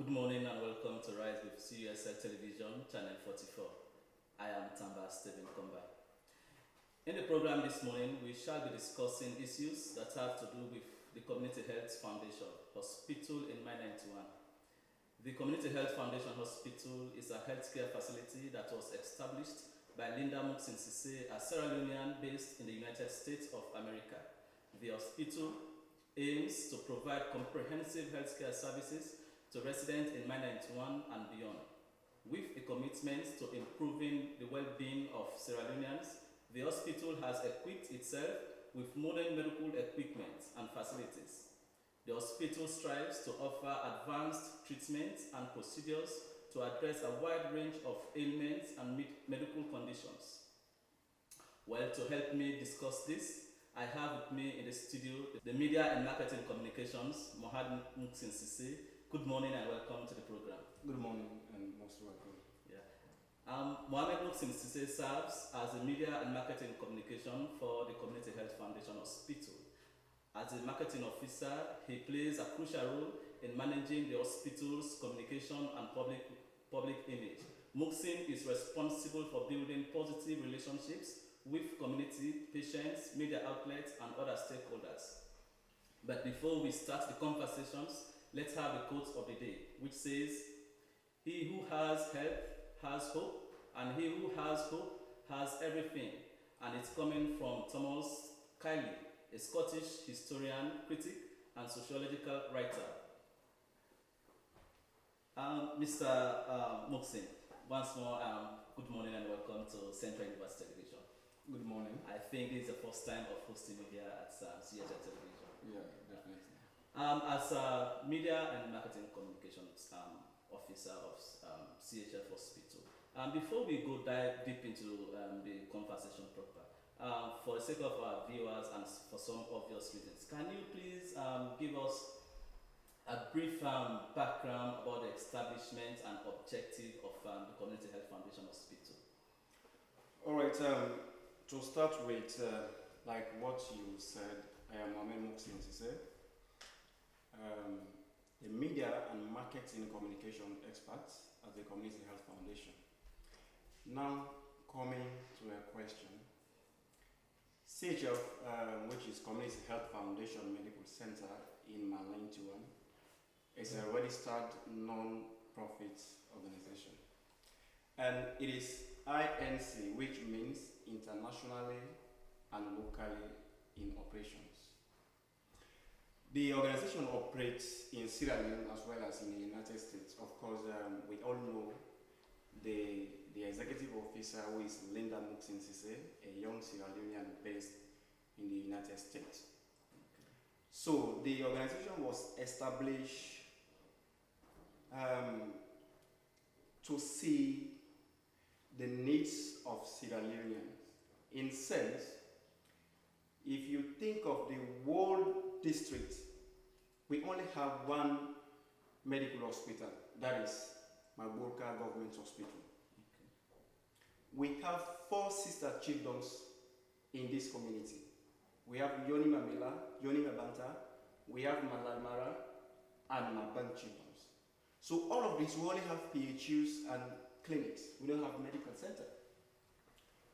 Good morning and welcome to Rise with CUSL Television, Channel 44. I am Tamba Stephen Komba. In the program this morning, we shall be discussing issues that have to do with the Community Health Foundation Hospital in Mile 91. The Community Health Foundation Hospital is a healthcare facility that was established by Mohamed Muckson Sesay, a Sierra Leonean based in the United States of America. The hospital aims to provide comprehensive healthcare services to residents in Mile 91 and beyond. With a commitment to improving the well-being of Sierra Leoneans, the hospital has equipped itself with modern medical equipment and facilities. The hospital strives to offer advanced treatments and procedures to address a wide range of ailments and medical conditions. Well, to help me discuss this, I have with me in the studio the Media and Marketing Communications, Mohamed Muckson Sesay. Good morning and welcome to the program. Good morning and most welcome. Yeah. Mohamed Muckson Sesay serves as the Media and Marketing Communication for the Community Health Foundation Hospital. As a marketing officer, he plays a crucial role in managing the hospital's communication and public image. Muckson is responsible for building positive relationships with community, patients, media outlets, and other stakeholders. But before we start the conversations, let's have the quote of the day, which says, "He who has help has hope, and he who has hope has everything." And it's coming from Thomas Kiley, a Scottish historian, critic, and sociological writer. Mr. Muckson, once more, good morning and welcome to Central University Television. Good morning. I think this is the first time of hosting you here at CHF Television. Yeah, definitely. As a Media and Marketing Communications officer of CHF Hospital, before we go dive deep into the conversation proper, for the sake of our viewers and for some obvious reasons, can you please give us a brief background about the establishment and objective of the Community Health Foundation Hospital? All right, to start with, like what you said, I am Mohamed Muckson Sesay, a media and marketing communication expert at the Community Health Foundation. Now, coming to a question, CHF, which is Community Health Foundation Medical Center in Mile 91, is a registered non-profit organization. And it is INC, which means internationally and locally in operations. The organization operates in Sierra Leone as well as in the United States. Of course, we all know the executive officer, who is Mohamed Muckson Sesay, a young Sierra Leonean based in the United States. So the organization was established to see the needs of Sierra Leoneans. In sense, if you think of the whole district, we only have one medical hospital, that is Magburka Government Hospital. Okay. We have 4 sister chiefdoms in this community. We have Yoni Mamela, Yoni Mabanta, we have Malalmara, and Maban chiefdoms. So all of these, we only have PHUs and clinics. We don't have medical center.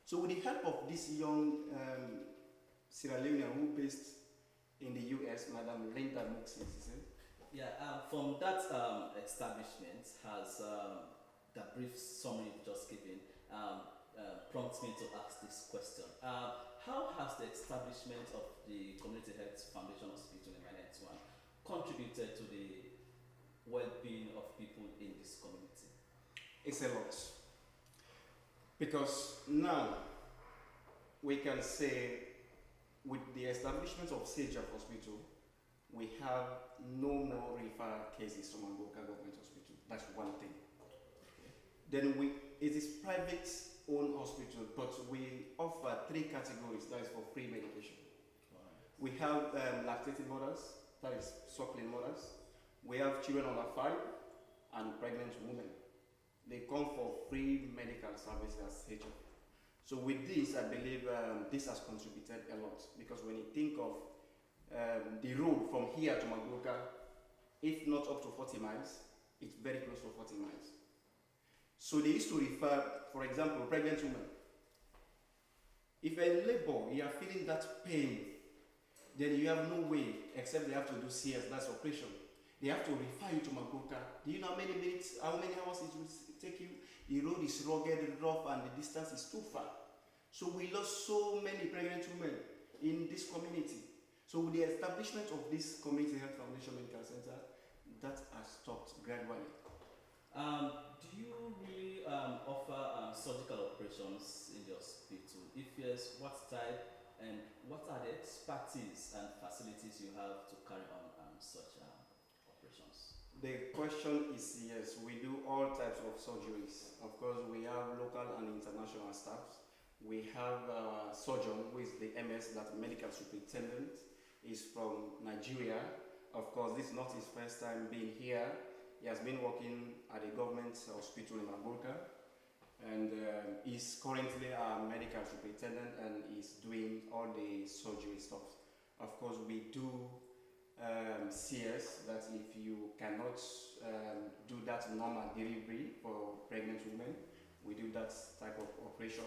So with the help of this young Sierra Leonean who based in the US, Madam Mohamed Muckson Sesay. Yeah, from that establishment, has the brief summary you've just given prompts me to ask this question. How has the establishment of the Community Health Foundation Hospital in Mile 91 contributed to the well-being of people in this community? It's a lot. Because now we can say with the establishment of CHF Hospital, we have no more referral cases from Magburka Government Hospital. That's one thing. Okay. Then it is private-owned hospital, but we offer 3 categories, that is for free medication. Right. We have lactating mothers, that is suckling mothers. We have children under 5 and pregnant women. They come for free medical services at CHF. So with this, I believe this has contributed a lot, because when you think of the road from here to Magburka, if not up to 40 miles, It's very close to 40 miles. So they used to refer, for example, pregnant women. If in labor you are feeling that pain, then you have no way except they have to do CS, that's operation. They have to refer you to Magoka. Do you know how many minutes, how many hours it will take you? The road is rugged, rough, and the distance is too far. So we lost so many pregnant women in this community. So with the establishment of this Community Health Foundation Medical Center, that has stopped gradually. Do you really offer surgical operations in the hospital? If yes, what type and what are the expertise and facilities you have to carry on such operations? The question is yes, we do all types of surgeries. Of course, we have local and international staffs. We have our surgeon, who is the MS, that medical superintendent, is from Nigeria. Of course, this is not his first time being here. He has been working at a government hospital in Magoka, and he's currently our medical superintendent and is doing all the surgery stuff. Of course, we do CS, that if you cannot do that normal delivery for pregnant women, we do that type of operation.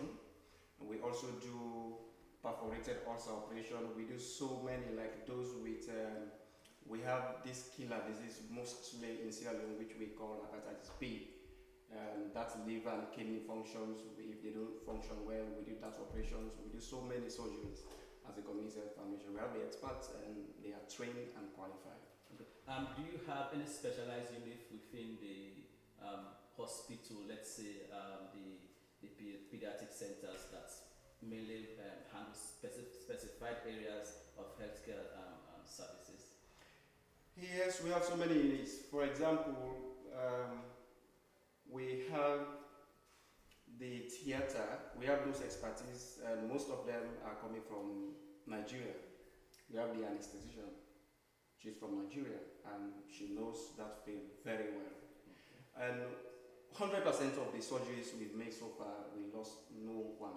And we also do perforated ulcer operation. We do so many, like those with, we have this killer disease mostly in Sierra Leone, which we call hepatitis B. That's liver and kidney functions. If they don't function well, we do that operations. We do so many surgeries as a community health foundation. We have the experts and they are trained and qualified. Okay. Do you have any specialized unit within the hospital, let's say the pediatric centers that mainly handle specified areas of healthcare services? Yes, we have so many units. For example, we have the theater. We have those expertise, and most of them are coming from Nigeria. We have the anesthetician. She's from Nigeria, and she knows that field very well. Okay. And 100% of the surgeries we've made so far, we lost no one.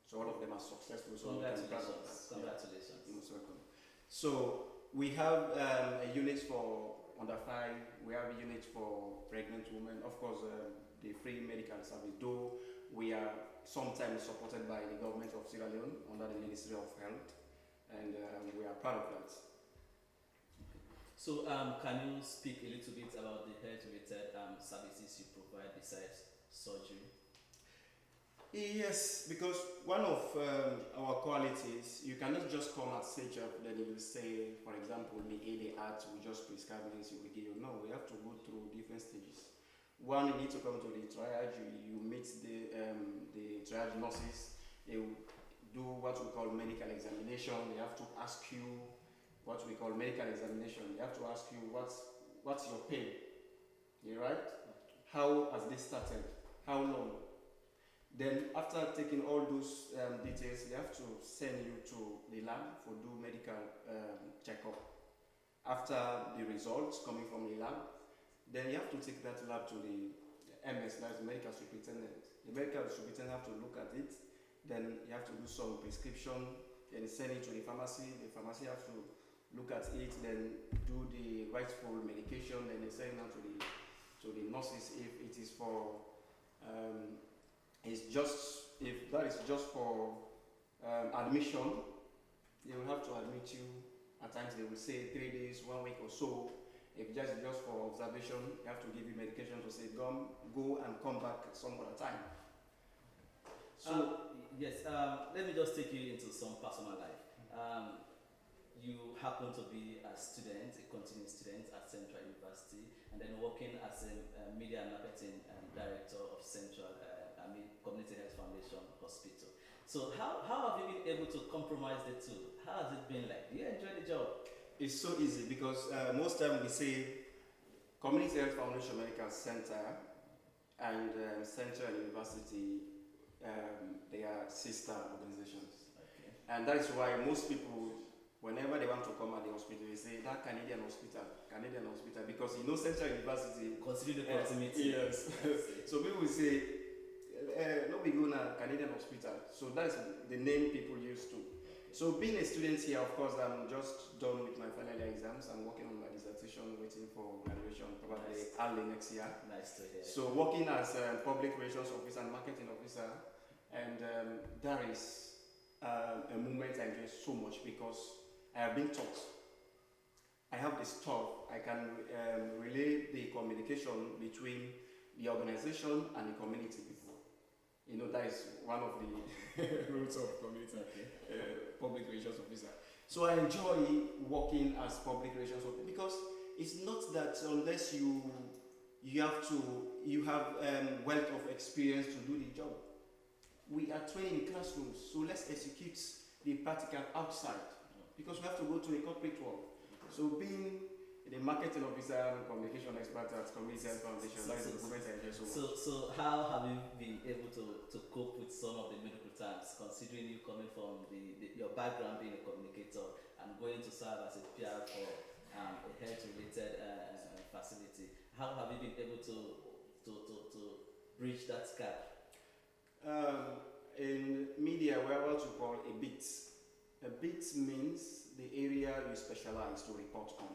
So all of them are successful. So congratulations. Congratulations. You're most welcome. So we have a unit for under 5, we have a unit for pregnant women, of course the free medical service, though we are sometimes supported by the government of Sierra Leone under the Ministry of Health, and we are proud of that. Okay. So can you speak a little bit about the health-related services you provide besides surgery? Yes, because one of our qualities, you cannot just come at CHF, then you will say, for example, the AD we just prescribe this, you will give you. No, we have to go through different stages. One, you need to come to the triage, you meet the triage nurses, they will do what we call medical examination, they have to ask you what we call medical examination, they have to ask you what's your pain, you right? How has this started? How long? Then after taking all those details, they have to send you to the lab for do medical checkup. After the results coming from the lab, then you have to take that lab to the MS, that's the medical superintendent. The medical superintendent have to look at it, then you have to do some prescription, then send it to the pharmacy have to look at it, then do the rightful medication, then they send it out to the nurses if it is for if that is just for admission, they will have to admit you. At times they will say 3 days, 1 week or so. If just for observation, you have to give you medication to say go and come back some other time. So yes, let me just take you into some personal life. You happen to be a student, a continuing student at Central University, and then working as a media and marketing director of Central Community Health Foundation Hospital. So how have you been able to compromise the two? How has it been like? Do you enjoy the job? It's so easy because most time we say Community Health Foundation Medical Center and Central University, they are sister organizations. Okay. And that is why most people, whenever they want to come at the hospital, they say that Canadian hospital, because you know Central University. Consider the proximity. Yes. So people will say, no, we go now Canadian hospital. So that's the name people used to. So being a student here, of course, I'm just done with my final year exams. I'm working on my dissertation. organization waiting for graduation, probably Nice. early next year. Nice to hear. So working as a public relations officer and marketing officer, and that is a moment I enjoy so much because I have been taught. I have this thought, I can relay the communication between the organization and the community people. You know, that is one of the roots of community, public relations officer. So I enjoy working as public relations officer because it's not that unless you have wealth of experience to do the job. We are training in classrooms, so let's execute the practical outside because we have to go to the corporate world. So being the marketing officer and communication expert at Community Health Foundation, that is the moment I enjoy so much. So how have you been able to cope with some of the medical terms, considering you coming from your background being a communicator and going to serve as a PR for a health-related facility? How have you been able to bridge that gap? In media, we are what we call a bit. A bit means the area you specialize to report on.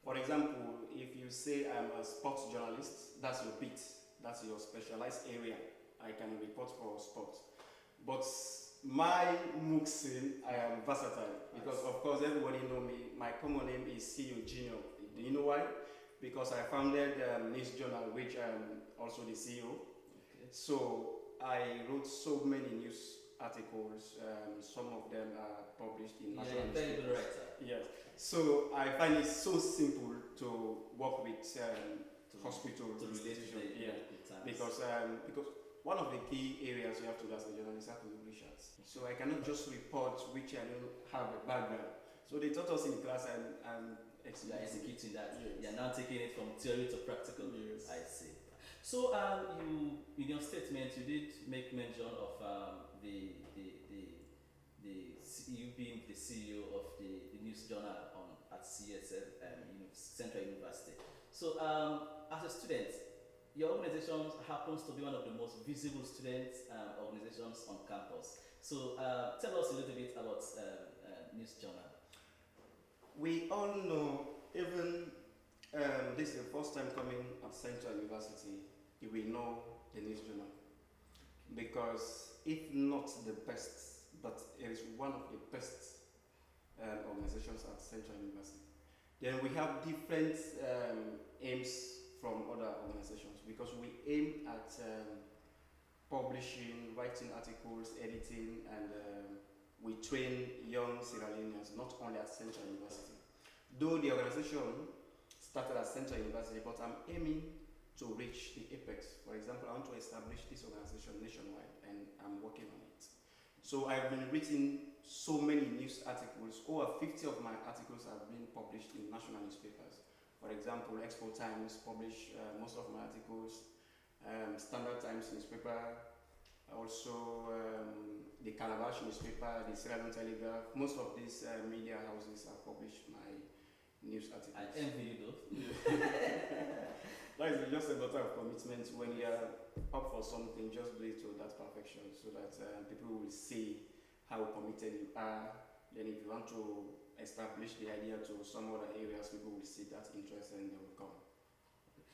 For example, if you say I'm a sports journalist, that's your bit, that's your specialized area. I can report for sports. But my Muckson, I am versatile because of course everybody know me. My common name is CEO Junior. Do you know why? Because I founded News Journal, which I'm also the CEO. Okay. So I wrote so many news articles. Some of them are published in national newspapers. Very good writer. Yes. So I find it so simple to work with hospital to relate to the because one of the key areas you have to do as a journalist have to do research. So I cannot just report which I don't have a background. So they taught us in class and executing that. Yes. You're now taking it from theory to practical. Yes. I see. So you in your statement you did make mention of you being the CEO of the news journal at CSF Central University. So as a student, your organization happens to be one of the most visible student organizations on campus. So tell us a little bit about news journal. We all know, even this is the first time coming at Central University, you will know the news journal. Because if not the best, but it is one of the best organizations at Central University. Then we have different aims from other organizations because we aim at publishing, writing articles, editing, and we train young Sierra Leoneans, not only at Central University. Though the organization started at Central University, but I'm aiming to reach the apex. For example, I want to establish this organization nationwide, and I'm working on it. So I've been written so many news articles. Over 50 of my articles have been published in national newspapers. For example, Expo Times publish most of my articles, Standard Times newspaper, also the Calabash newspaper, the Sierra Leone Telegraph. Most of these media houses have published my news articles. I envy you though. That is just a matter of commitment. When you are up for something, just do it to that perfection so that people will see how committed you are. Then if you want to establish the idea to some other areas, people will see that interest and they will come.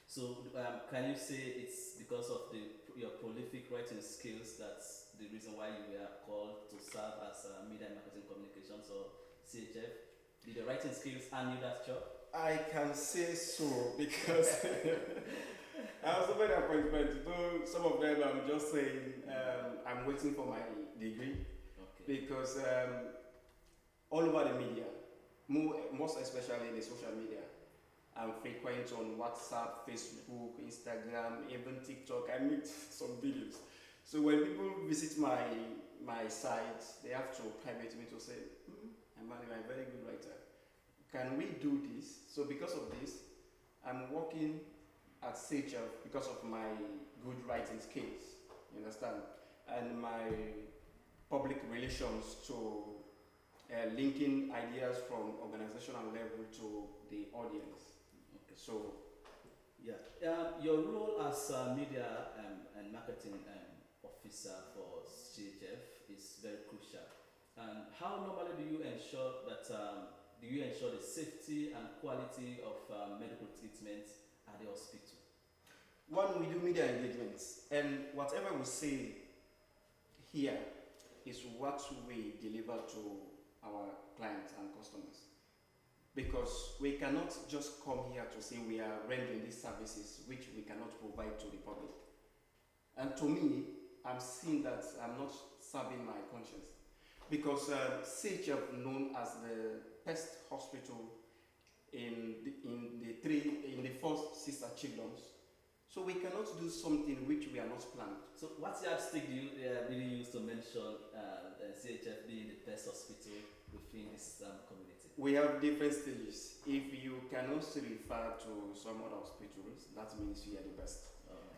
So can you say it's because of your prolific writing skills that's the reason why you were called to serve as Media and Marketing Communications or CHF? Did your writing skills earn you that job? I can say so because I was offered an appointment. Though some of them I'm just saying I'm waiting for my degree. Okay. Because all over the media, most especially the social media, I'm frequent on WhatsApp, Facebook, Instagram, even TikTok. I make some videos. So when people visit my site, they have to private me to say, I'm a very good writer. Can we do this? So because of this, I'm working at CHF because of my good writing skills, you understand? And my public relations to linking ideas from organizational level to the audience. Okay. So, yeah. Your role as a media and marketing officer for CHF is very crucial. And how normally do you ensure that do you ensure the safety and quality of medical treatment at the hospital? One, we do media engagements, and whatever we say here is what we deliver to our clients and customers. Because we cannot just come here to say we are rendering these services which we cannot provide to the public. And to me, I'm seeing that I'm not serving my conscience. Because CHF, known as the best hospital in the four sister chiefdoms, so we cannot do something which we are not planned. So what yardstick do you really use to mention CHF being the best hospital within this community? We have different stages. If you cannot refer to some other hospitals, that means we are the best.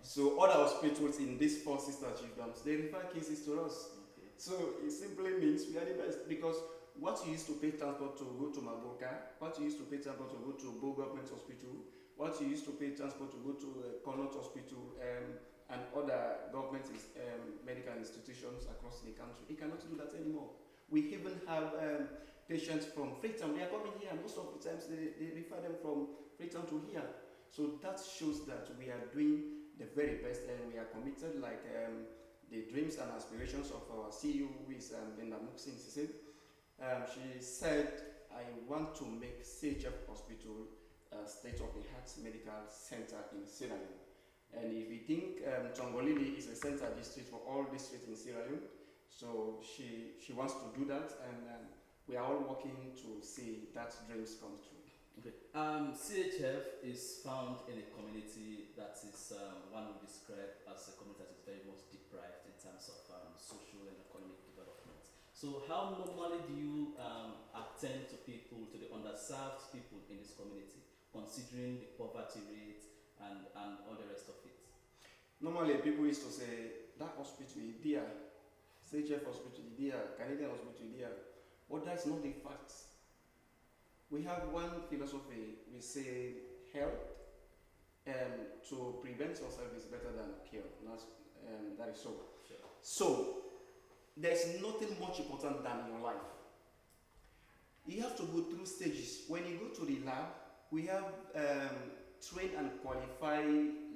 So other hospitals in these four sister chiefdoms, they refer cases to us. Okay. So it simply means we are the best, because what you used to pay transport to go to Magoka, what you used to pay transport to go to Bo Government Hospital, what you used to pay transport to go to Connaught Hospital and other government medical institutions across the country, you cannot do that anymore. We even have patients from Freetown. They are coming here. Most of the times they refer them from Freetown to here. So that shows that we are doing the very best, and we are committed, like the dreams and aspirations of our CEO, who is Mohamed Muckson Sesay. She said, I want to make CHF Hospital a state-of-the-art medical center in Sierra Leone. And if you think Tongolili is a center district for all districts in Sierra Leone, so she wants to do that, and we are all working to see that dreams come true. Okay. CHF is found in a community that is one would describe as a community that is very much deprived in terms of social and economic development. So how normally do you attend to people, to the underserved people in this community, considering the poverty rate and all the rest of it? Normally people used to say, that hospital is there, CHF hospital is there, Canadian hospital is there, but that's not the fact. We have one philosophy, we say health to prevent yourself is better than cure. That is so. Sure. So, there's nothing much important than your life. You have to go through stages. When you go to the lab, we have trained and qualified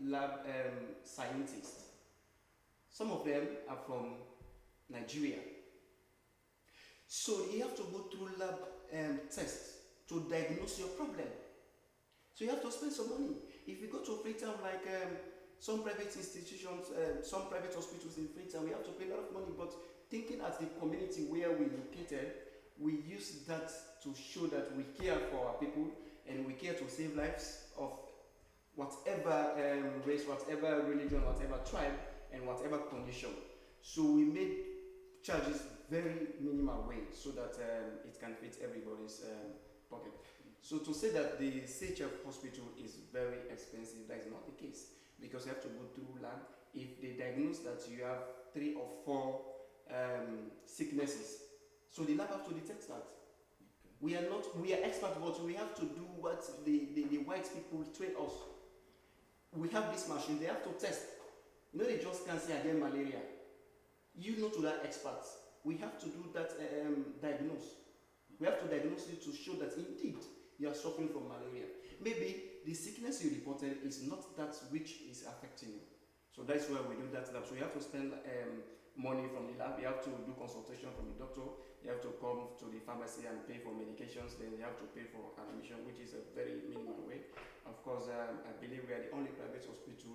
lab scientists. Some of them are from Nigeria. So you have to go through lab tests to diagnose your problem. So you have to spend some money. If you go to Freetown, like some private institutions, some private hospitals in Freetown, we have to pay a lot of money. But thinking at the community where we located, we use that to show that we care for our people and we care to save lives of whatever race, whatever religion, whatever tribe, and whatever condition. So we made charges very minimal way so that it can fit everybody's pocket. So to say that the CHF hospital is very expensive, that is not the case, because you have to go through lab. If they diagnose that you have 3 or 4 sicknesses, so the lab have to detect that. Okay. We are experts, but we have to do what the white people train us. We have this machine, they have to test. You know, they just can't say again malaria. You know, to that experts. We have to do that diagnose. We have to diagnose you to show that indeed you are suffering from malaria. Maybe the sickness you reported is not that which is affecting you. So that's why we do that lab. So you have to spend money from the lab. You have to do consultation from the doctor. You have to come to the pharmacy and pay for medications. Then you have to pay for admission, which is a very minimal way. Of course, I believe we are the only private hospital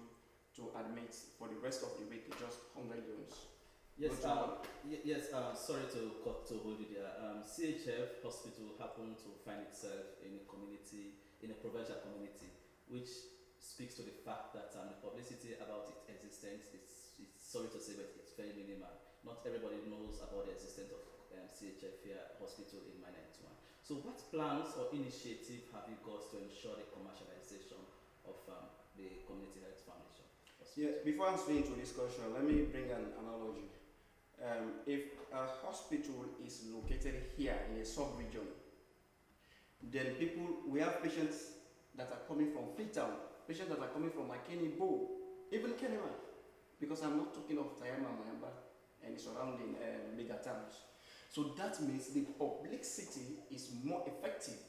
to admit for the rest of the week just 100 euros. Yes, sorry to hold you there. CHF hospital happened to find itself in a community, in a provincial community, which speaks to the fact that the publicity about its existence is sorry to say, but it's very minimal. Not everybody knows about the existence of CHF here hospital in my 91. So what plans or initiative have you got to ensure the commercialization of the Community Health Foundation? Yes, before answering to this question, let me bring an analogy. If a hospital is located here in a sub-region, then we have patients that are coming from Freetown, patients that are coming from Makeni, Bo, even Kenema, because I'm not talking of Tayama, Mayamba, and surrounding bigger towns. So that means the publicity is more effective.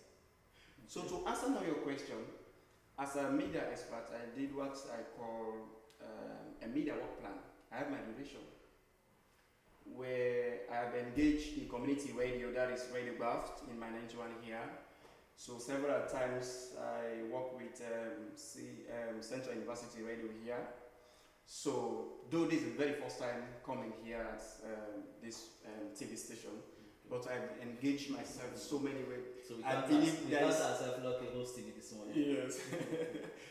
So to answer now your question, as a media expert, I did what I call a media work plan. I have my duration, where I have engaged the community radio, that is Radio Baft in my 91 here. So several times I work with Central University Radio here. So though this is the very first time coming here at this TV station, but I've engaged myself so many ways. So we I can't believe we there can't is- ourselves lucky hosting this morning. Yes.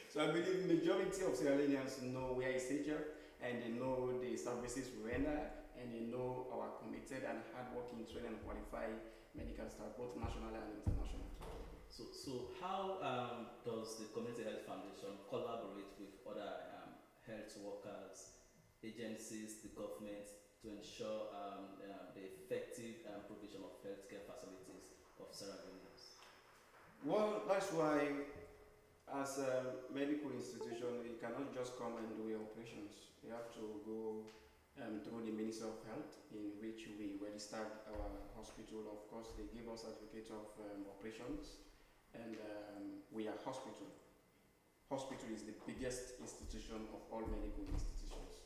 So I believe majority of Sierra Leoneans know where is CHF, and they know the services we render, and they know our committed and hardworking trained and qualified medical staff, both national and international. So how does the Community Health Foundation collaborate with other health workers, agencies, the government to ensure the effective provision of healthcare facilities of Sierra Leoneans? Well, that's why as a medical institution, you cannot just come and do your operations. You have to go through the Ministry of Health, in which we registered our hospital. Of course, they give us certificate of operations, and we are hospital. Hospital is the biggest institution of all medical institutions.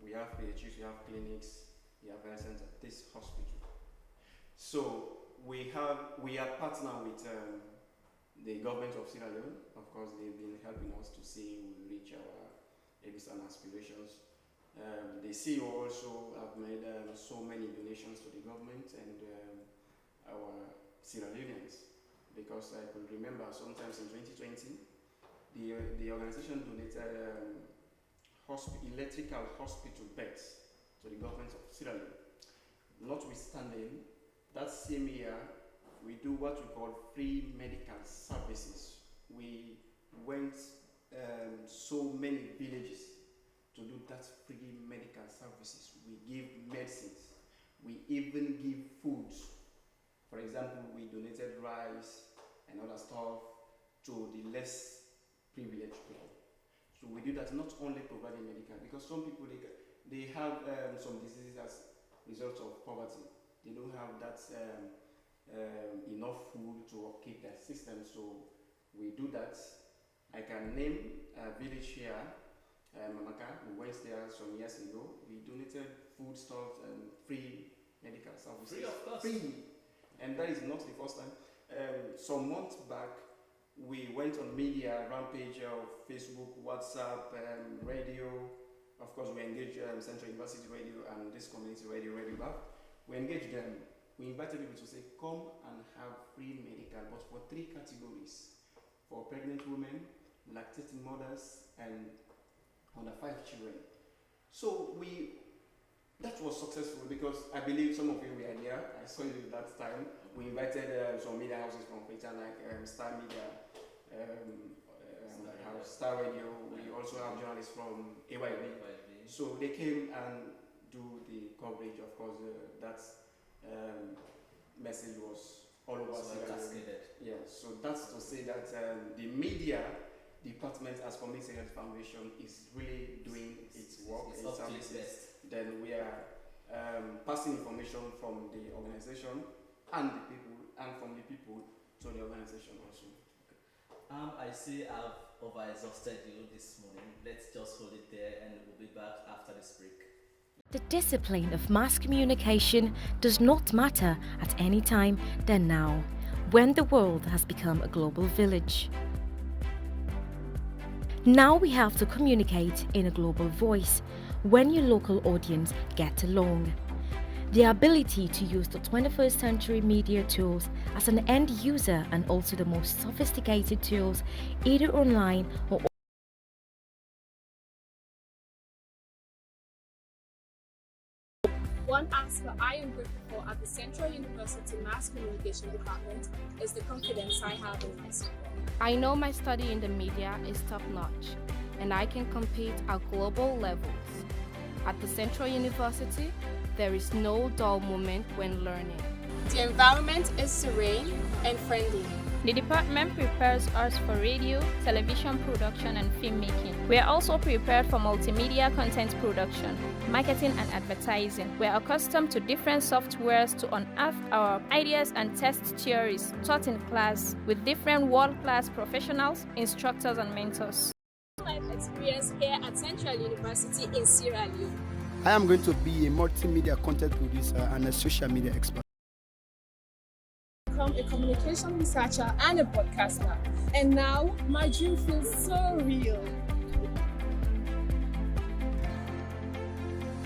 We have PHUs, we have clinics, we have health center. This hospital. So we are partner with the government of Sierra Leone. Of course, they've been helping us to see we reach our aims and aspirations. The CEO also have made so many donations to the government and our Sierra Leoneans, because I could remember sometimes in 2020, the organization donated electrical hospital beds to the government of Sierra Leone. Notwithstanding, that same year, we do what we call free medical services. We went so many villages to do that free medical services. We give medicines. We even give foods. For example, we donated rice and other stuff to the less privileged people. So we do that not only providing medical, because some people they have some diseases as a result of poverty. They don't have that enough food to upkeep their system. So we do that. I can name a village here, Mamaka. We went there some years ago. We donated food stuff and free medical services. Free of cost. Free. And that is not the first time. Some months back, we went on media rampage of Facebook, WhatsApp, radio. Of course, we engaged Central University Radio and this community radio, Radio Baft. We engaged them. We invited people to say, come and have free medical, but for 3 categories: for pregnant women, lactating mothers, and under 5 children. So that was successful, because I believe some of you were there. I saw you that time. We invited some media houses from Freetown, like Star Media, Star Radio. We also have journalists from AYB. So they came and do the coverage. Of course, that message was all over. So yeah. So that's to say that the media department as Community Health Foundation is really doing its work. It's up to its best. Then we are passing information from the organization and the people, and from the people to the organization also. I see I've over-exhausted you this morning. Let's just hold it there, and we'll be back after this break. The discipline of mass communication does not matter at any time than now, when the world has become a global village. Now we have to communicate in a global voice when your local audience get along. The ability to use the 21st century media tools as an end user, and also the most sophisticated tools, either online or One aspect I am grateful for at the Central University Mass Communication Department is the confidence I have in myself. I know my study in the media is top-notch, and I can compete at global levels. At the Central University, there is no dull moment when learning. The environment is serene and friendly. The department prepares us for radio, television production, and filmmaking. We are also prepared for multimedia content production, marketing, and advertising. We are accustomed to different softwares to unearth our ideas and test theories taught in class with different world-class professionals, instructors, and mentors. Life experience here at Central University in Sierra Leone. I am going to be a multimedia content producer and a social media expert. Become a communication researcher and a broadcaster. And now, my dream feels so real.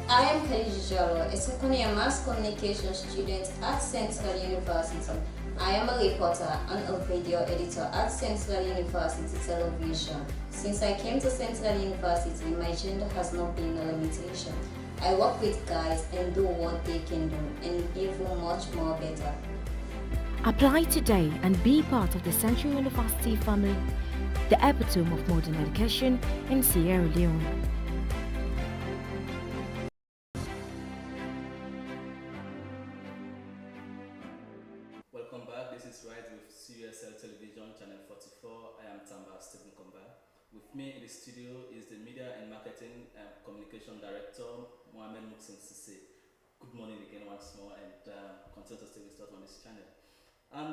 I am Khadija Jalo, a second-year mass communication student at Central University. I am a reporter and a video editor at Central University Television. Since I came to Central University, my gender has not been a limitation. I work with guys and do what they can do, and even much more better. Apply today and be part of the Central University family, the epitome of modern education in Sierra Leone. Welcome back. This is Right with CUSL Television, Channel 44. I am Tamba Stephen Komba. With me in the studio is the Media and Marketing and Communication Director, Mohamed Muckson Sesay. Good morning again once more, and continue to stay with us on this channel. And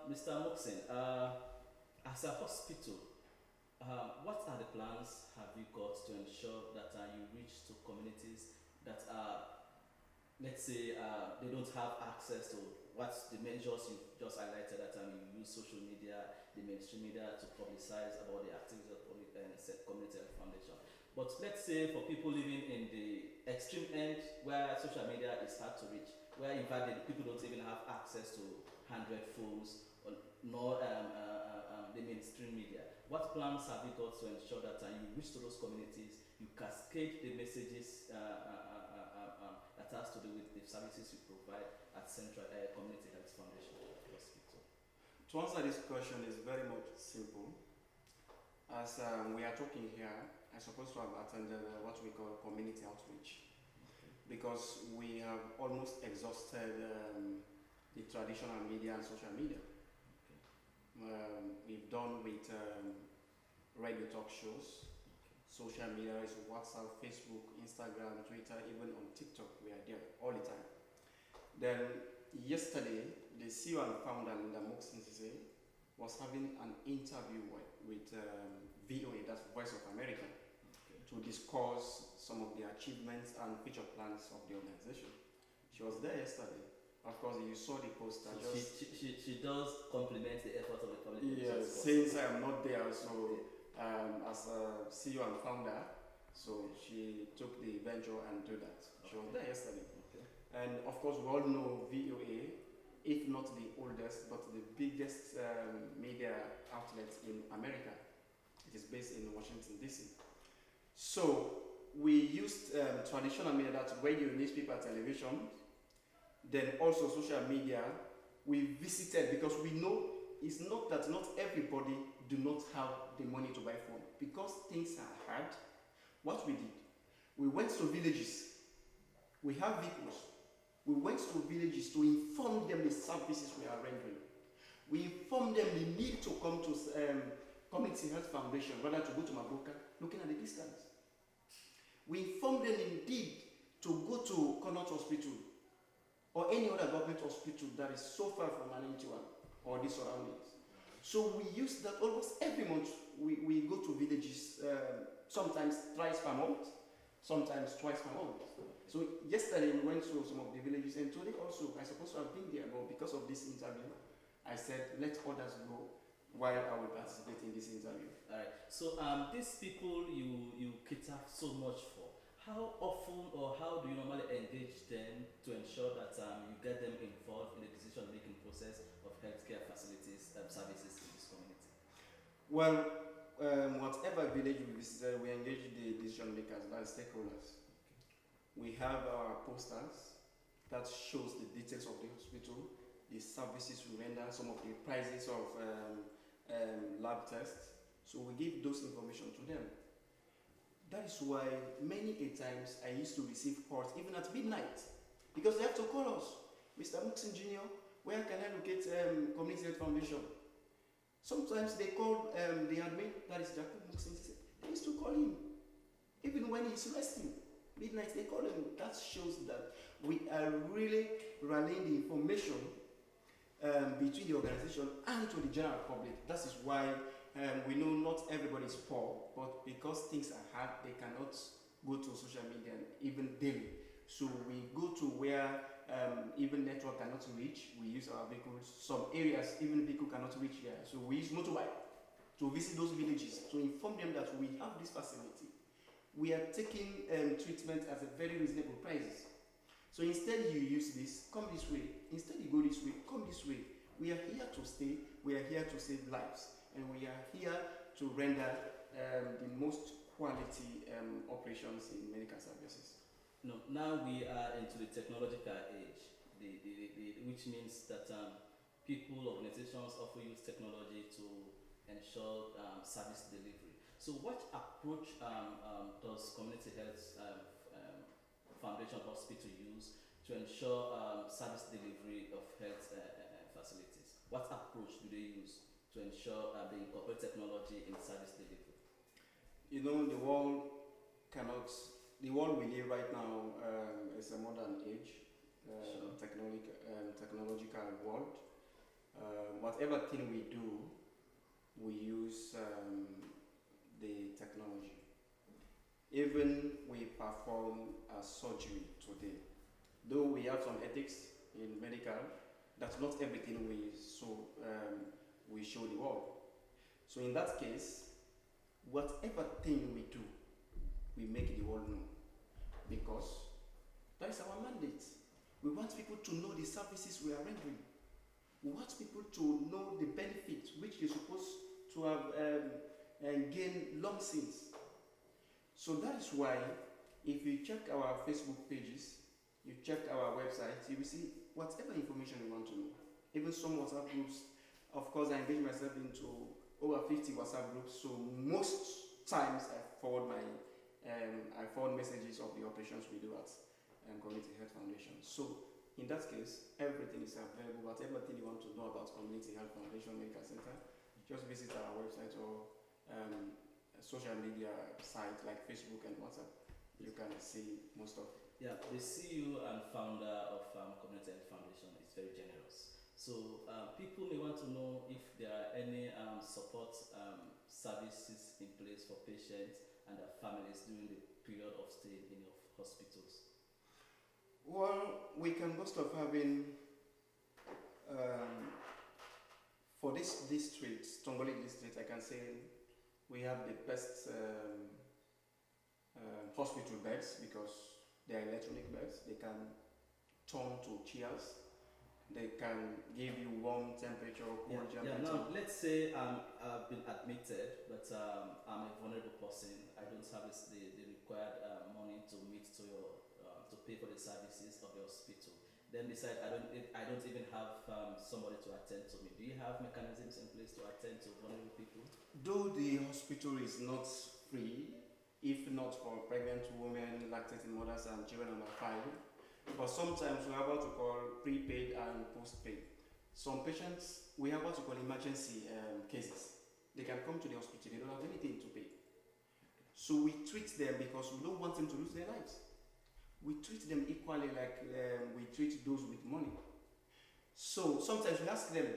Mr. Muckson, as a hospital, what are the plans have you got to ensure that you reach to communities that are, let's say, they don't have access to what's the measures you just highlighted, that you use social media, the mainstream media to publicize about the activities of Community Health Foundation. But let's say for people living in the extreme end where social media is hard to reach, where in fact people don't even have access to Android phones or nor the mainstream media. What plans have you got to ensure that you reach to those communities, you cascade the messages that has to do with the services you provide at Central Community Health Foundation Hospital? To answer this question is very much simple. As we are talking here, I'm supposed to have attended what we call community outreach, because we have almost exhausted the traditional media and social media. We've done with radio talk shows, social media is WhatsApp, Facebook, Instagram, Twitter, even on TikTok, we are there all the time. Then yesterday, the CEO and founder, Mohamed Muckson Sesay, was having an interview with VOA, that's Voice of America, to discuss some of the achievements and future plans of the organization. She was there yesterday. Of course, you saw the poster. So she does compliment the effort of the community. Yes, since I am not there, so as a CEO and founder, so she took the venture and do that. She was there yesterday. And of course, we all know VOA, if not the oldest, but the biggest media outlet in America. It is based in Washington, D.C. So we used traditional media, that's radio, newspaper, television, then also social media. We visited, because we know it's not that not everybody do not have the money to buy phone. Because things are hard, what we did, we went to villages. We have vehicles. We went to villages to inform them the services we are rendering. We informed them the need to come to Community Health Foundation rather to go to Maboka, looking at the distance. We informed them indeed to go to Connaught Hospital or any other government hospital that is so far from Anintiwan or the surroundings. So we use that almost every month. We go to villages, sometimes thrice per month, sometimes twice per month. So yesterday we went to some of the villages, and today also I supposed to have been there, but because of this interview, I said let others go while I will participate in this interview. Alright. So these people you cater so much for, how often or how do you normally engage them to ensure that you get them involved in the decision-making process of healthcare facilities services in this community? Well, whatever village we visit, we engage the decision makers, that is stakeholders. We have our posters that shows the details of the hospital, the services we render, some of the prices of lab tests. So we give those information to them. That is why many a times I used to receive calls even at midnight, because they have to call us. Mr. Muckson Jr., where can I locate Community Health Foundation? Sometimes they call the admin, that is Mohamed Muckson Sesay. They used to call him. Even when he's resting, midnight they call him. That shows that we are really rallying the information between the organization and to the general public. That is why we know not everybody is poor, but because things are hard, they cannot go to social media even daily. So we go to where even network cannot reach. We use our vehicles. Some areas even vehicle cannot reach here. So we use motorbike to visit those villages to inform them that we have this facility. We are taking treatment at a very reasonable prices. So instead you use this, come this way. Instead you go this way, come this way. We are here to stay. We are here to save lives. And we are here to render the most quality operations in medical services. No, now we are into the technological age, which means that people, organizations often use technology to ensure service delivery. So what approach does Community Health Foundation Hospital use to ensure service delivery of health facilities? What approach do they use to ensure they incorporate technology in service delivery? You know, the world we live right now is a modern age, Sure. technological world. Whatever thing we do, we use the technology. Even we perform a surgery today, though we have some ethics in medical, that's not everything we show the world. So in that case, whatever thing we do, we make the world know, because that is our mandate. We want people to know the services we are rendering. We want people to know the benefits which they're supposed to have gained long since. So that is why, if you check our Facebook pages, you check our website, you will see whatever information you want to know. Even some WhatsApp groups. Of course, I engage myself into over 50 WhatsApp groups, so most times I forward messages of the operations we do at Community Health Foundation. So in that case, everything is available. Whatever thing you want to know about Community Health Foundation Medical Center, just visit our website or social media sites like Facebook and WhatsApp. You can see most of it. Yeah, the CEO and founder of Community Health Foundation is very generous. So people may want to know if there are any support services in place for patients and their families during the period of stay in your hospitals. Well, we can boast of having, for this district, Tongoli district, I can say we have the best hospital beds because they are electronic beds. They can turn to chairs. They can give you warm temperature, cold temperature. Now, let's say I've been admitted, but I'm a vulnerable person. I don't have the required money to meet to your to pay for the services of the hospital. Then decide I don't even have somebody to attend to me. Do you have mechanisms in place to attend to vulnerable people? Though the hospital is not free, if not for pregnant women, lactating mothers, and children under 5, but sometimes we have what we call prepaid and postpaid. Some patients, we have what we call emergency cases. They can come to the hospital, they don't have anything to pay. So we treat them because we don't want them to lose their lives. We treat them equally like we treat those with money. So sometimes we ask them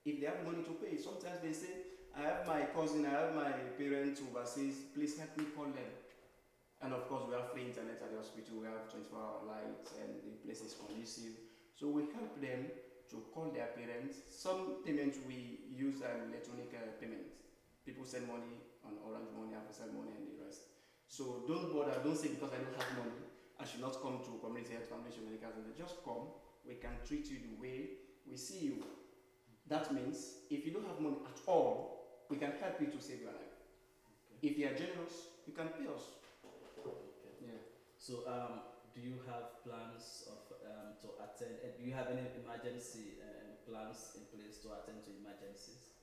if they have money to pay. Sometimes they say, I have my cousin, I have my parents overseas, please help me call them. And of course, we have free internet at the hospital, we have 24-hour lights, and the place is conducive. So we help them to call their parents. Some payments we use electronic payment. People send money on Orange Money, Africell Money, and the rest. So don't bother, don't say because I don't have money, I should not come to Community Health Foundation Medical Center. Just come, we can treat you the way we see you. That means if you don't have money at all, we can help you to save your life. Okay. If you are generous, you can pay us. Okay. Yeah. So, do you have plans of to attend? Do you have any emergency plans in place to attend to emergencies?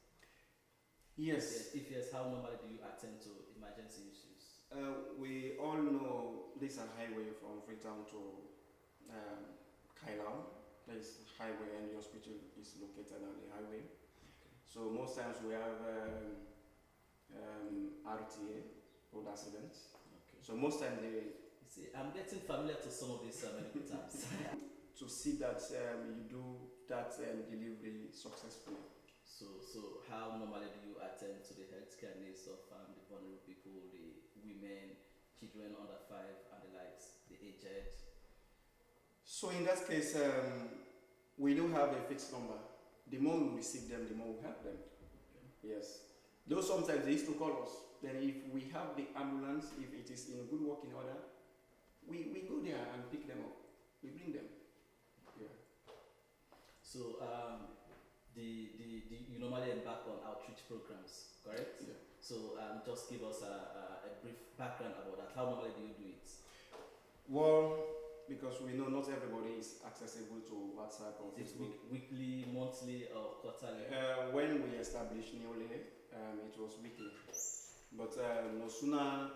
Yes. If yes, how normally do you attend to emergency issues? We all know this is a highway from Freetown to Kailau. There is highway and the hospital is located on the highway. So most times we have RTA, road accidents. Okay. So most times they You see, I'm getting familiar to some of these medical terms. to see that you do that delivery successfully. So how normally do you attend to the healthcare needs of the vulnerable people, the women, children under 5 and the likes, the aged? So in that case, we do have a fixed number. The more we receive them, the more we help them. Okay. Yes. Though sometimes they used to call us. Then if we have the ambulance, if it is in good working order, we go there and pick them up. We bring them. Yeah. So you normally embark on outreach programs, correct? Yeah. So just give us a brief background about that. How normally do you do it? Well, because we know not everybody is accessible to WhatsApp or Is it Facebook. weekly, monthly, or quarterly? When we established newly, it was weekly. But no sooner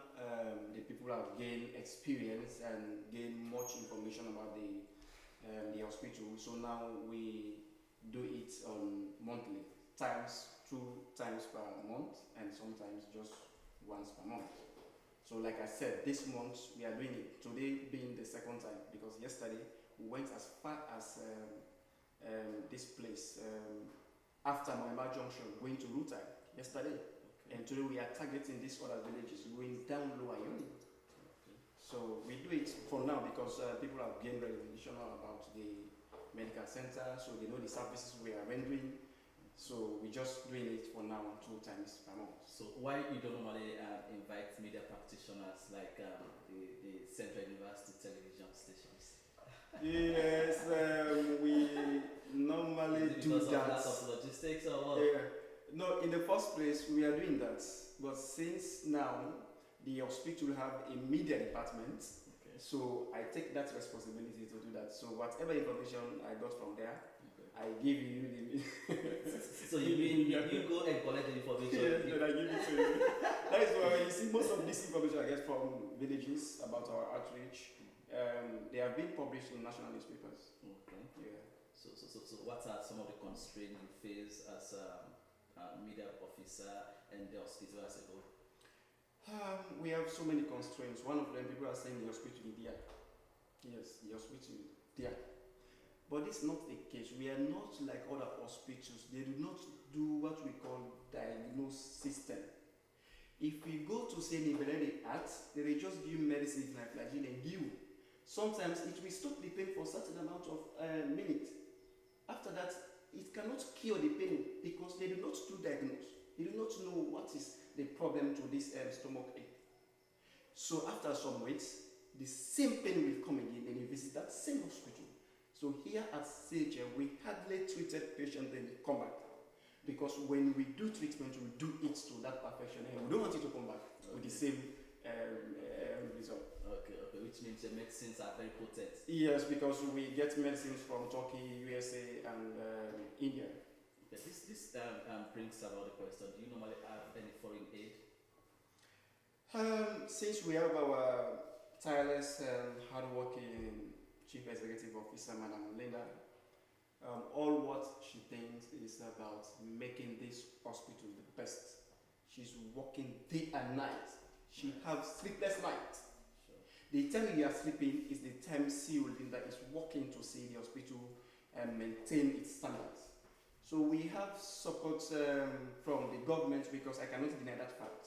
the people have gained experience and gained much information about the hospital, so now we do it on monthly, times 2 times per month, and sometimes just once per month. So like I said, this month we are doing it, today being the second time, because yesterday we went as far as this place, after Moema Junction, going to Rutai yesterday. Okay. And today we are targeting these other villages, going down Lower Yoni. Okay. So we do it for now because people have gained recognition about the medical center, so they know the services we are rendering. So we're just doing it for now 2 times per month. So why you don't normally invite media practitioners like the Central University television stations? Yes, we normally do because that. Of lack of logistics or what? Yeah. No, in the first place we are doing that, but since now the hospital have a media department, Okay. so I take that responsibility to do that. So whatever information I got from there, Okay. I give you the. So you mean you go and collect the information? Yes, then I give it to you. That is why you see most of this information I get from villages about our outreach. They have been published in national newspapers. Okay. Yeah. So what are some of the constraints you face as a media officer and the hospital as a whole? We have so many constraints. One of them, people are saying the hospital is there. Yes, the hospital is there. But it's not the case. We are not like other hospitals. They do not do what we call diagnosis system. If we go to say Nibeleni Arts, they will just give medicines like flagyl and give. Sometimes it will stop the pain for a certain amount of minutes. After that, it cannot cure the pain because they do not do diagnose. They do not know what is the problem to this stomach ache. So after some weeks, the same pain will come again and you visit that same hospital. So here at CHF, we hardly treated patients and they come back. Because when we do treatment, we do it to that perfection and we don't want it to come back with the same result. Okay, which means your medicines are very potent. Yes, because we get medicines from Turkey, USA, and India. Okay, this brings about the question: do you normally have any foreign aid? Since we have our tireless, hardworking Chief Executive Officer, Madam Linda, all what she thinks is about making this hospital the best. She's working day and night. She has sleepless nights. Sure. The time you are sleeping is the time Linda is working to see the hospital and maintain its standards. So we have support from the government because I cannot deny that fact.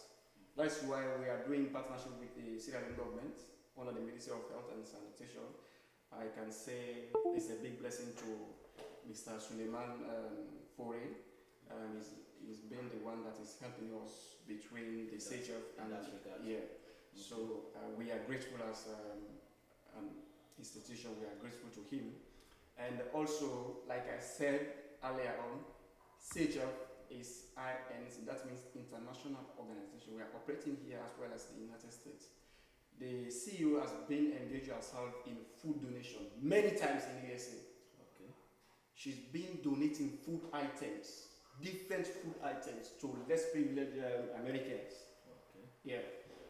That's why we are doing partnership with the Sierra Leone government under the Ministry of Health and Sanitation. I can say it's a big blessing to Mr. Suleiman Foray. He's been the one that is helping us between the CHF and yeah. So we are grateful as an institution. We are grateful to him, and also, like I said earlier on, CHF is INC. That means international organization. We are operating here as well as the United States. The CEO has been engaged herself in food donation many times in the USA. Okay. She's been donating food items, different food items to less privileged Americans. Okay. Yeah.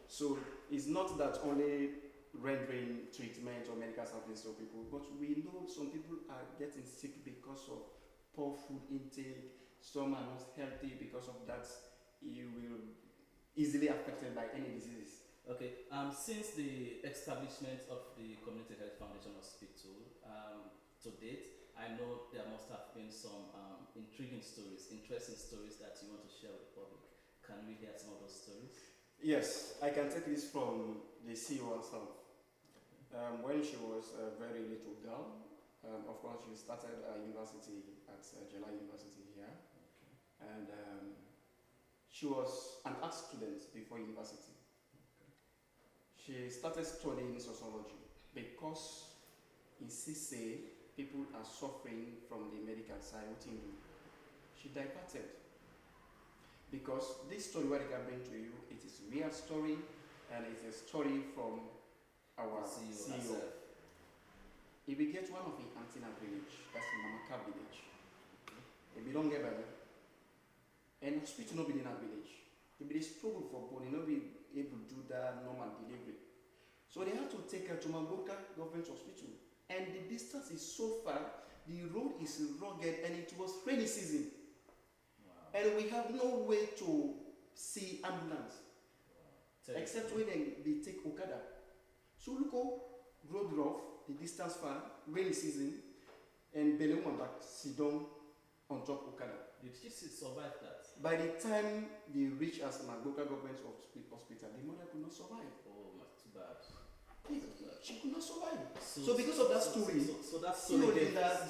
So it's not that only rendering treatment or medical services to people, but we know some people are getting sick because of poor food intake. Some are not healthy because of that. You will easily affected by any diseases. Okay. Since the establishment of the Community Health Foundation Hospital to date, I know there must have been some intriguing stories, interesting stories that you want to share with the public. Can we hear some of those stories? Yes, I can take this from the CEO herself. When she was a very little girl, of course, she started a university at Jela University here, and she was an art student before university. She started studying sociology because in Sesay, people are suffering from the medical side. What you do? She diverted because this story what I can bring to you, it is a real story, and it's a story from our CEO. If we get one of the Antina village, that's the Mamaka village, if we don't get better, and hospital not be in that village, if they struggle for body, not be able to do that normal delivery. So they have to take her to Mamboka Government Hospital. And the distance is so far, the road is rugged, and it was rainy season. Wow. And we have no way to see ambulance, except when they take Okada. So look, road rough, the distance far, rainy season, and Bele went back, sit down on top Okada. Did she survive that? By the time they reach us Mamboka Government Hospital, the mother could not survive. Oh, too bad. She could not survive. So because of that story, so that story gave that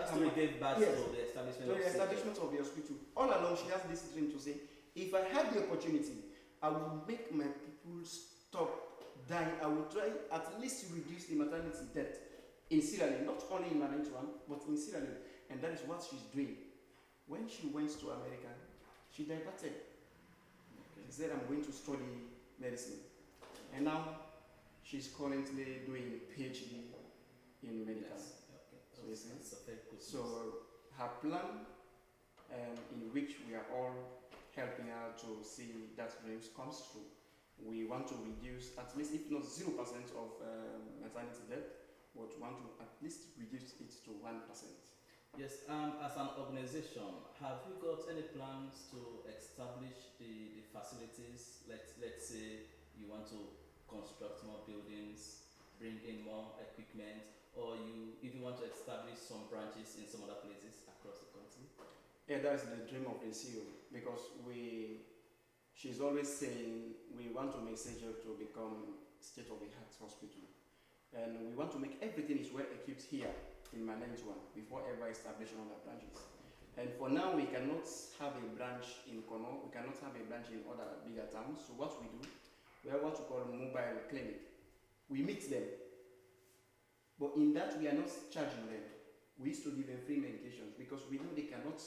story gave birth to the establishment of the hospital. All along, she has this dream to say, if I had the opportunity, I will make my people stop dying. I will try at least to reduce the maternity death in Sierra Leone, not only in Manitoba, but in Sierra Leone. And that is what she's doing. When she went to America, she diverted. She said, I'm going to study medicine. And now, she's currently doing a PhD in medical. Yes. Okay. So her plan, in which we are all helping her to see that dreams comes true. We want to reduce at least, if not 0% of maternity death, but want to at least reduce it to 1%. Yes, as an organization, have you got any plans to establish the facilities? Let's say you want to construct more buildings, bring in more equipment, or if you want to establish some branches in some other places across the country? Yeah, that's the dream of the CEO, because she's always saying we want to make CHF to become state-of-the-art hospital. And we want to make everything is well equipped here in Manitoba before ever establishing other branches. And for now, we cannot have a branch in Kono, we cannot have a branch in other bigger towns. So what we do, we have what we call a mobile clinic. We meet them, but in that we are not charging them. We used to give them free medications because we know they cannot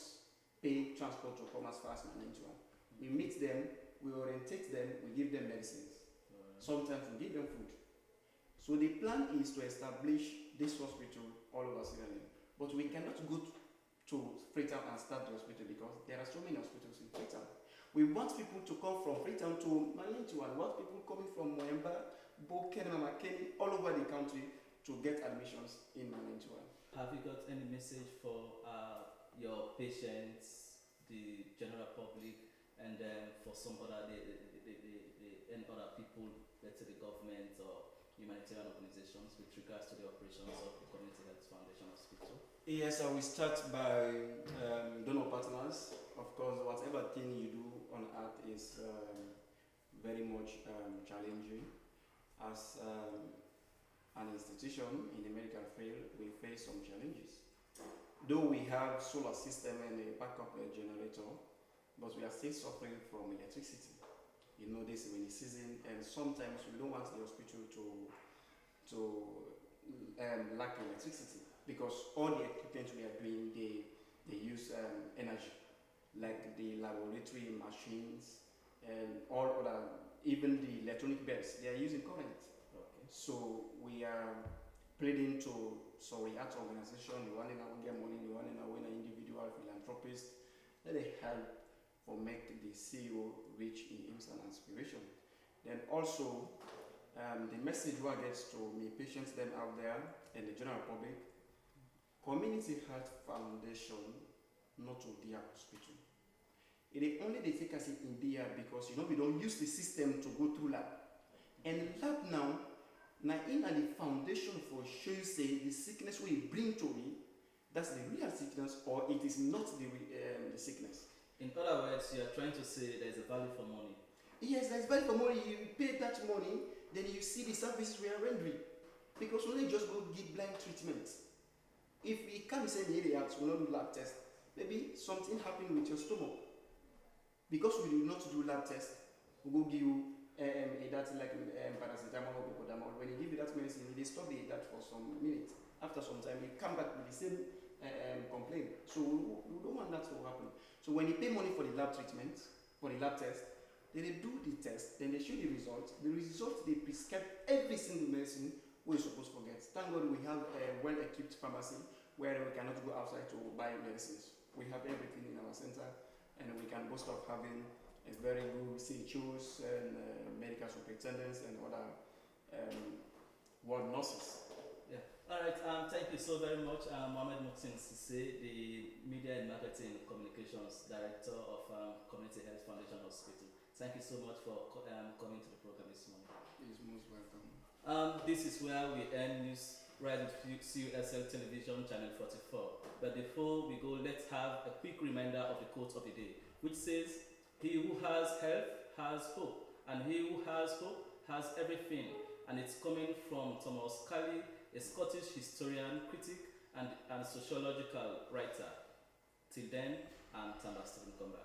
pay transport to come as far as Manitoba. We meet them, we orientate them, we give them medicines. Sometimes we give them food. So the plan is to establish this hospital all over Sierra Leone. But we cannot go to Freetown and start the hospital because there are so many hospitals in Freetown. We want people to come from Freetown to Manitoba. We want people coming from Moemba, Boken, Makeni, all over the country to get admissions in Manitoba. Have you got any message for your patients, the general public, and for some other and other people, let's say the government or humanitarian organizations, with regards to the operations of the Community Health Foundation Hospital? Yes, I will start by donor partners. Of course, whatever thing you do on earth is very much challenging. As an institution in the medical field, we face some challenges. Though we have solar system and a backup generator, but we are still suffering from electricity. You know, this rainy season, and sometimes we don't want the hospital to lack electricity because all the equipment we are doing, they use energy, like the laboratory machines and all other, even the electronic beds, they are using current. Okay. So we are pleading to art organization, the one in our get money, the one in our individual philanthropist, that they help for make the CEO reach in aims and aspiration. Then also, the message what gets to me, patients them out there and the general public, Community Health Foundation not to their hospital. It only they take us in there because we don't use the system to go through lab. And lab now in the foundation for showing say the sickness we bring to me, that's the real sickness or it is not the sickness. In other words, you are trying to say there is a value for money. Yes, there is value for money. You pay that money, then you see the services we are rendering. Because we only just go give blind treatment. If we can't say the areas, we don't do lab test, maybe something happened with your stomach. Because we do not do lab test, we go give you that's like paracetamol or cocodamol. When you give you that medicine, they stop that for some minutes. After some time, you come back with the same complaint. So we don't want that to happen. So when you pay money for the lab treatment, for the lab test, then they do the test, then they show the result. The result, they prescribe every single medicine we're supposed to get. Thank God we have a well-equipped pharmacy where we cannot go outside to buy medicines. We have everything in our center, and we can boast of having a very good CHOs and medical superintendents and other ward nurses. Yeah. All right. Thank you so very much, Mohamed Muckson Sesay, the Media and Marketing Communications Director of Community Health Foundation Hospital. Thank you so much for coming to the program this morning. You're most welcome. This is where we end news right with CUSL Television Channel 44. But before we go, let's have a quick reminder of the quote of the day, which says, "He who has health has hope, and he who has hope has everything." And it's coming from Thomas Kelly, a Scottish historian, critic, and sociological writer. Till then, I'm Tamba Stephen Comba.